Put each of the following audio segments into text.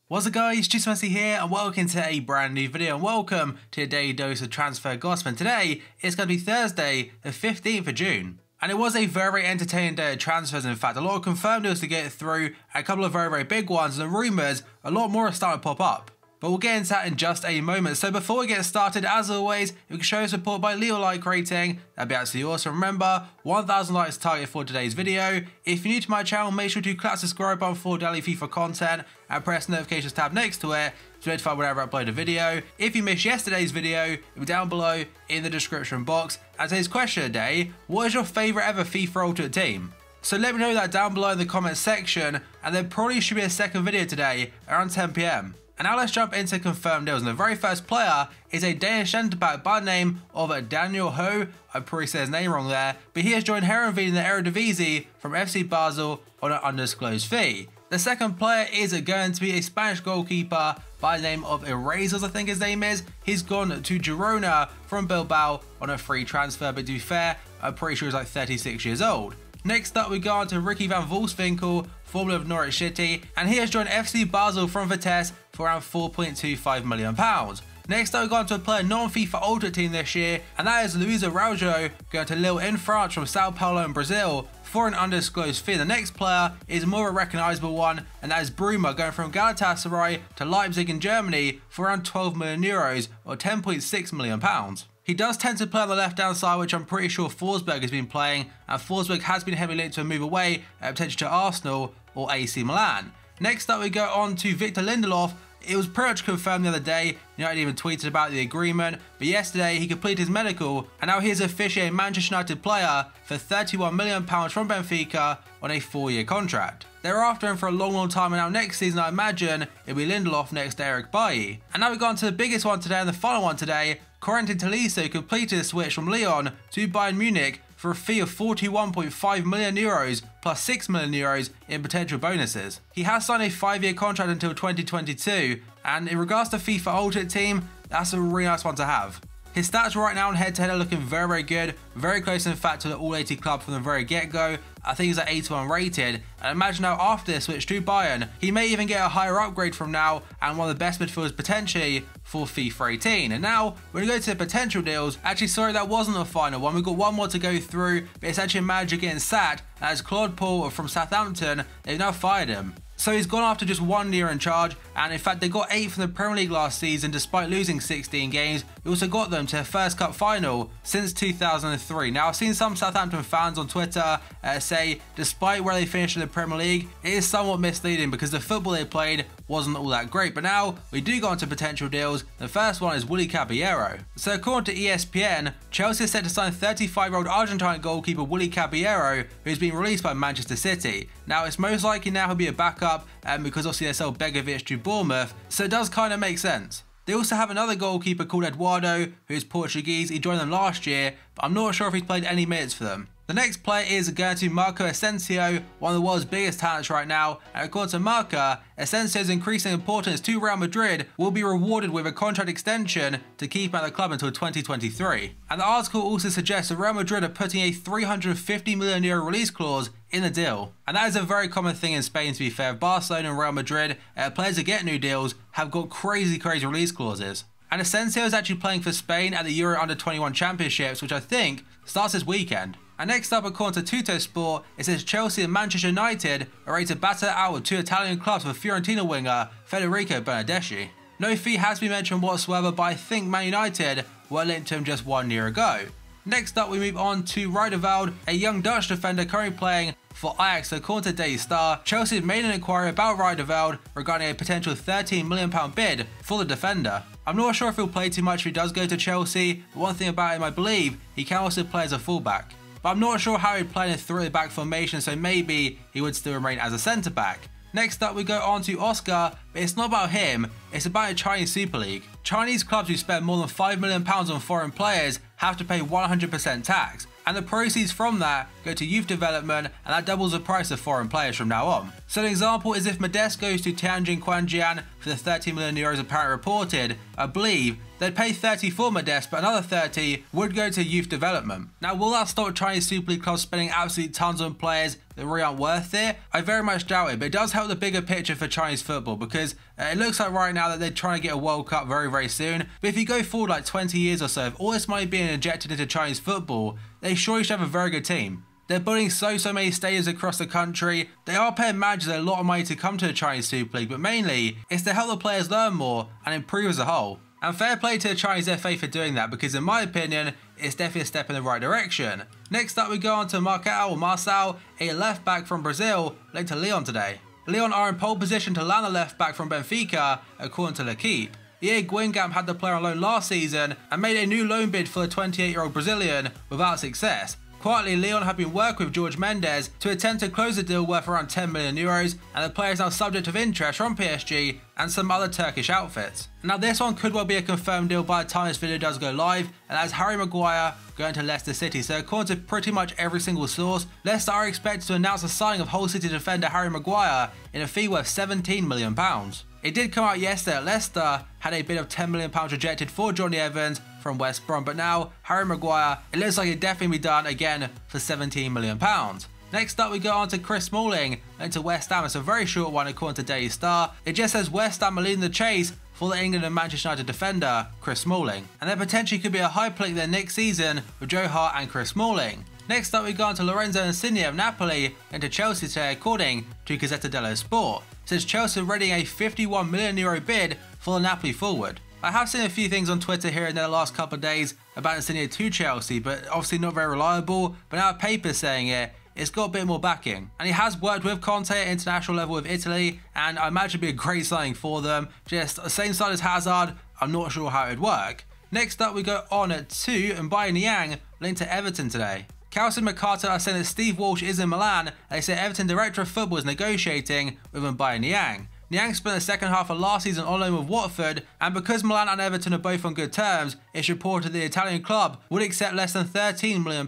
What's up guys, Jim Yosef here and welcome to a brand new video and welcome to a daily dose of transfer gossip. And today it's going to be Thursday the 15th of June. And it was a very entertaining day of transfers. In fact, a lot of confirmed deals to get through, a couple of very big ones, and the rumours, a lot more are starting to pop up. But we'll get into that in just a moment. So before we get started, as always, you can show support by leaving a like rating. That'd be absolutely awesome. Remember, 1,000 likes target for today's video. If you're new to my channel, make sure to click the subscribe button for daily FIFA content and press the notifications tab next to it to notify whenever I upload a video. If you missed yesterday's video, it'll be down below in the description box. And today's question of the day, what is your favourite ever FIFA Ultimate team? So let me know that down below in the comments section, and there probably should be a second video today around 10 PM. And now let's jump into confirmed deals. And the very first player is a Danish centre-back by the name of Daniel Ho. I probably said his name wrong there, but he has joined Heerenveen in the Eredivisie from FC Basel on an undisclosed fee. The second player is going to be a Spanish goalkeeper by the name of Erasers, I think his name is. He's gone to Girona from Bilbao on a free transfer, but to be fair, I'm pretty sure he's like 36 years old. Next up, we go on to Ricky van Wolfswinkel, formerly of Norwich City, and he has joined FC Basel from Vitesse for around £4.25 million. Next up, we go on to a player non-FIFA Ultimate team this year, and that is Luis Araujo, going to Lille in France from Sao Paulo in Brazil for an undisclosed fee. The next player is more of a recognisable one, and that is Bruma, going from Galatasaray to Leipzig in Germany for around €12 million or £10.6 million. He does tend to play on the left-hand side, which I'm pretty sure Forsberg has been playing, and Forsberg has been heavily linked to a move away, potentially to Arsenal or AC Milan. Next up, we go on to Victor Lindelof. It was pretty much confirmed the other day. United even tweeted about the agreement, but yesterday he completed his medical, and now he is officially a Manchester United player for £31 million from Benfica on a 4-year contract. They're after him for a long time, and now next season I imagine it'll be Lindelof next to Eric Bailly. And now we've gone to the biggest one today and the final one today. TOLISSO completed a switch from Lyon to Bayern Munich for a fee of €41.5 million plus €6 million in potential bonuses. He has signed a 5-year contract until 2022, and in regards to FIFA Ultimate Team, that's a really nice one to have. His stats right now on head-to-head are looking very good, very close in fact to the All-80 club from the very get-go. I think he's at 81 rated, and imagine now after this switch to Bayern, he may even get a higher upgrade from now and one of the best midfielders potentially for FIFA 18. And now, when we go to the potential deals, actually sorry that wasn't the final one, we've got one more to go through, but it's actually a manager getting sacked, as Claude Puel from Southampton, they've now fired him. So he's gone after just 1 year in charge, and in fact they got 8th in the Premier League last season despite losing 16 games. He also got them to their first cup final since 2003. Now I've seen some Southampton fans on Twitter say despite where they finished in the Premier League, it is somewhat misleading because the football they played wasn't all that great. But now we do go on to potential deals. The first one is Willy Caballero. So according to ESPN, Chelsea is set to sign 35-year-old Argentine goalkeeper Willy Caballero, who's been released by Manchester City. Now it's most likely now he'll be a backup because obviously they sell Begovic to Bournemouth, so it does kind of make sense. They also have another goalkeeper called Eduardo, who is Portuguese. He joined them last year, but I'm not sure if he's played any minutes for them. The next player is going to Marco Asensio, one of the world's biggest talents right now, and according to Marca, Asensio's increasing importance to Real Madrid will be rewarded with a contract extension to keep him at the club until 2023. And the article also suggests that Real Madrid are putting a €350 million release clause in the deal. And that is a very common thing in Spain, to be fair. Barcelona and Real Madrid, players that get new deals have got crazy release clauses. And Asensio is actually playing for Spain at the Euro Under-21 Championships, which I think starts this weekend. And next up, according to Tuttosport, it says Chelsea and Manchester United are ready to battle it out with 2 Italian clubs for Fiorentina winger Federico Bernardeschi. No fee has been mentioned whatsoever, but I think Man United were linked to him just 1 year ago. Next up, we move on to Rijderveld, a young Dutch defender currently playing for Ajax. According to Daily Star, Chelsea have made an inquiry about Rijderveld regarding a potential £13 million bid for the defender. I'm not sure if he'll play too much if he does go to Chelsea, but one thing about him, I believe, he can also play as a fullback. But I'm not sure how he'd play in a 3-back formation, so maybe he would still remain as a centre-back. Next up, we go on to Oscar, but it's not about him, it's about the Chinese Super League. Chinese clubs who spend more than £5 million on foreign players have to pay 100% tax, and the proceeds from that go to youth development, and that doubles the price of foreign players from now on. So an example is if Modeste goes to Tianjin Quanjian for the €30 million apparently reported, I believe They'd pay 30 for Modeste, but another 30 would go to youth development. Now, will that stop Chinese Super League clubs spending absolute tons on players that really aren't worth it? I very much doubt it, but it does help the bigger picture for Chinese football, because it looks like right now that they're trying to get a World Cup very, very soon. But if you go forward like 20 years or so, if all this money being injected into Chinese football, they surely should have a very good team. They're building so many stadiums across the country. They are paying managers a lot of money to come to the Chinese Super League, but mainly it's to help the players learn more and improve as a whole. And fair play to the Chinese FA for doing that, because in my opinion, it's definitely a step in the right direction. Next up, we go on to Marcel, a left back from Brazil, linked to Lyon today. Lyon are in pole position to land a left back from Benfica, according to L'Equipe. Ian Guingamp had the player on loan last season and made a new loan bid for the 28-year-old Brazilian without success. Quietly, Lyon have been working with Jorge Mendes to attempt to close the deal worth around 10 million euros, and the player is now subject of interest from PSG and some other Turkish outfits. Now, this one could well be a confirmed deal by the time this video does go live, and that's Harry Maguire going to Leicester City. So according to pretty much every single source, Leicester are expected to announce the signing of Hull City defender Harry Maguire in a fee worth £17 million. It did come out yesterday that Leicester had a bid of £10 million rejected for Johnny Evans from West Brom, but now Harry Maguire, it looks like it definitely be done again for £17 million. Next up, we go on to Chris Smalling and to West Ham. It's a very short one according to Daily Star. It just says West Ham are leading the chase for the England and Manchester United defender Chris Smalling, and there potentially could be a high pick there next season with Joe Hart and Chris Smalling. Next up, we go on to Lorenzo Insigne of Napoli and to Chelsea today, according to Gazzetta dello Sport. It says Chelsea are readying a €51 million bid for the Napoli forward. I have seen a few things on Twitter here and there the last couple of days about Insigne to Chelsea, but obviously not very reliable. But now a paper saying it's got a bit more backing. And he has worked with Conte at international level with Italy, and I imagine it'd be a great signing for them. Just the same side as Hazard, I'm not sure how it'd work. Next up, we go on to Mbaye linked to Everton today. Kelsey McCarter are saying that Steve Walsh is in Milan, and they say Everton director of football is negotiating with Mbaye Niang spent the second half of last season on loan with Watford, and because Milan and Everton are both on good terms, it's reported the Italian club would accept less than £13 million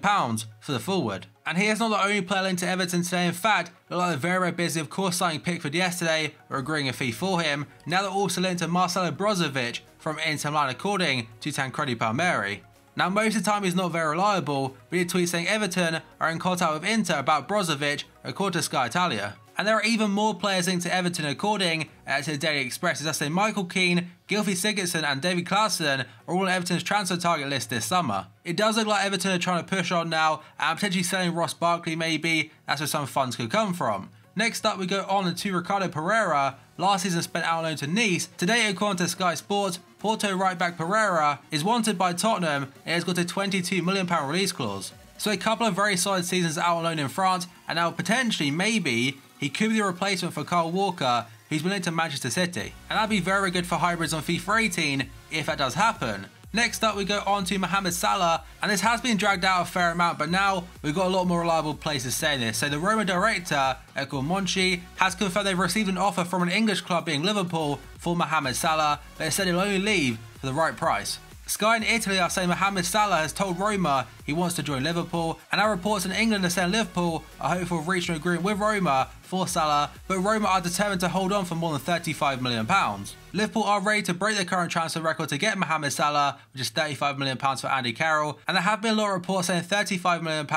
for the forward. And he is not the only player linked to Everton today. In fact, they look like they're very busy, of course, signing Pickford yesterday or agreeing a fee for him. Now they're also linked to Marcelo Brozovic from Inter Milan, according to Tancredi Palmieri. Now, most of the time he's not very reliable, but he tweets saying Everton are in contact with Inter about Brozovic, according to Sky Italia. And there are even more players linked to Everton, according to the Daily Express. As I say, Michael Keane, Gylfi Sigurdsson and David Klaassen are all on Everton's transfer target list this summer. It does look like Everton are trying to push on now and potentially selling Ross Barkley maybe. That's where some funds could come from. Next up, we go on to Ricardo Pereira. Last season spent out on loan to Nice. Today, according to Sky Sports, Porto right-back Pereira is wanted by Tottenham and has got a £22 million release clause. So a couple of very solid seasons out on loan in France, and now potentially, maybe, he could be the replacement for Kyle Walker, who's been linked to Manchester City. And that'd be very good for hybrids on FIFA 18 if that does happen. Next up, we go on to Mohamed Salah, and this has been dragged out a fair amount, but now we've got a lot more reliable places saying this. So the Roma director, Eko Monchi, has confirmed they've received an offer from an English club being Liverpool for Mohamed Salah, but they said he'll only leave for the right price. Sky in Italy are saying Mohamed Salah has told Roma he wants to join Liverpool, and our reports in England are saying Liverpool are hopeful of reaching an agreement with Roma for Salah, but Roma are determined to hold on for more than £35 million. Liverpool are ready to break their current transfer record to get Mohamed Salah, which is £35 million for Andy Carroll, and there have been a lot of reports saying £35 million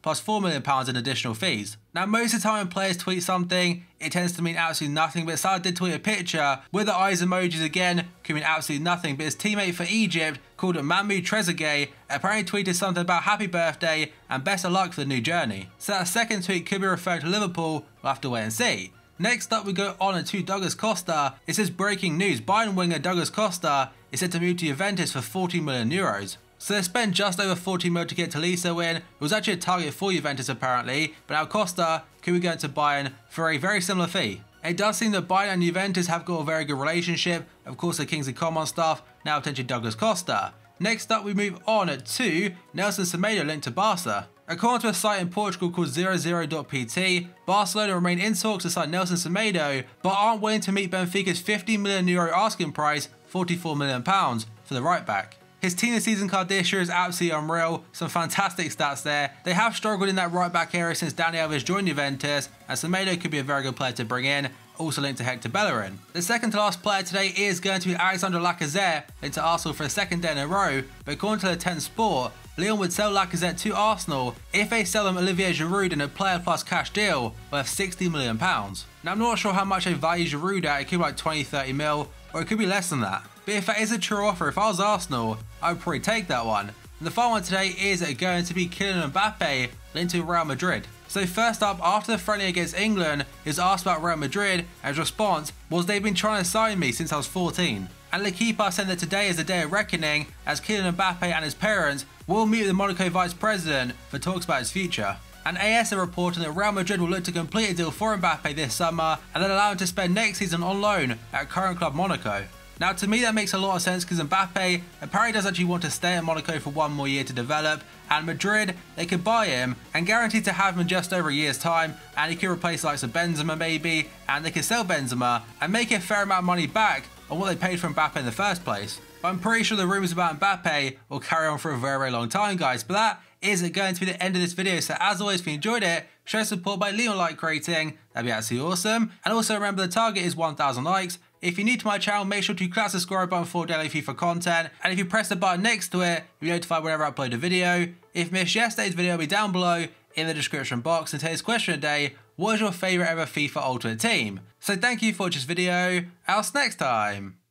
plus £4 million in additional fees. Now, most of the time when players tweet something, it tends to mean absolutely nothing, but Salah did tweet a picture with the eyes emojis again, could mean absolutely nothing, but his teammate for Egypt, called Mahmoud Trezeguet, apparently tweeted something about happy birthday and best of luck for the new journey. So that second tweet could be referring to Liverpool, we'll have to wait and see. Next up, we go on to Douglas Costa. It says breaking news, Bayern winger Douglas Costa is set to move to Juventus for €40 million. So they spent just over $40 million to get TOLISSO in. It was actually a target for Juventus apparently, but now Costa could be going to Bayern for a very similar fee. It does seem that Bayern and Juventus have got a very good relationship. Of course, the Kingsley Coman stuff, now potentially Douglas Costa. Next up, we move on to Nelson Semedo linked to Barca. According to a site in Portugal called 00.pt, Barcelona remain in talks to sign Nelson Semedo, but aren't willing to meet Benfica's €50 million asking price, £44 million, for the right back. His team this season card this year is absolutely unreal, some fantastic stats there. They have struggled in that right back area since Dani Alves joined Juventus, and Semedo could be a very good player to bring in. also linked to Hector Bellerin. The second to last player today is going to be Alexandre Lacazette, linked to Arsenal for a second day in a row, but according to the 10 Sport, Lyon would sell Lacazette to Arsenal if they sell them Olivier Giroud in a player plus cash deal worth £60 million. Now I'm not sure how much they value Giroud at, it could be like 20-30 mil, or it could be less than that. But if that is a true offer, if I was Arsenal, I would probably take that one. And the final one today is going to be Kylian Mbappe, linked to Real Madrid. So first up, after the friendly against England, he was asked about Real Madrid, and his response was they've been trying to sign me since I was 14. And L'Equipe said that today is the day of reckoning, as Kylian Mbappe and his parents will meet with the Monaco vice president for talks about his future. And AS are reporting that Real Madrid will look to complete a deal for Mbappe this summer and then allow him to spend next season on loan at current club Monaco. Now to me that makes a lot of sense because Mbappe apparently does actually want to stay at Monaco for one more year to develop, and Madrid, they could buy him and guarantee to have him in just over a year's time, and he could replace the likes of Benzema maybe, and they could sell Benzema and make a fair amount of money back on what they paid for Mbappe in the first place. But I'm pretty sure the rumours about Mbappe will carry on for a very, very long time, guys. But that is going to be the end of this video. So as always, if you enjoyed it, show support by leaving a like rating. That'd be absolutely awesome. And also remember the target is 1,000 likes. If you're new to my channel, make sure to click the subscribe button for daily FIFA content. And if you press the button next to it, you'll be notified whenever I upload a video. If you missed yesterday's video, it'll be down below in the description box. And today's question of the day, what is your favourite ever FIFA Ultimate team? So thank you for watching this video. I'll see you next time.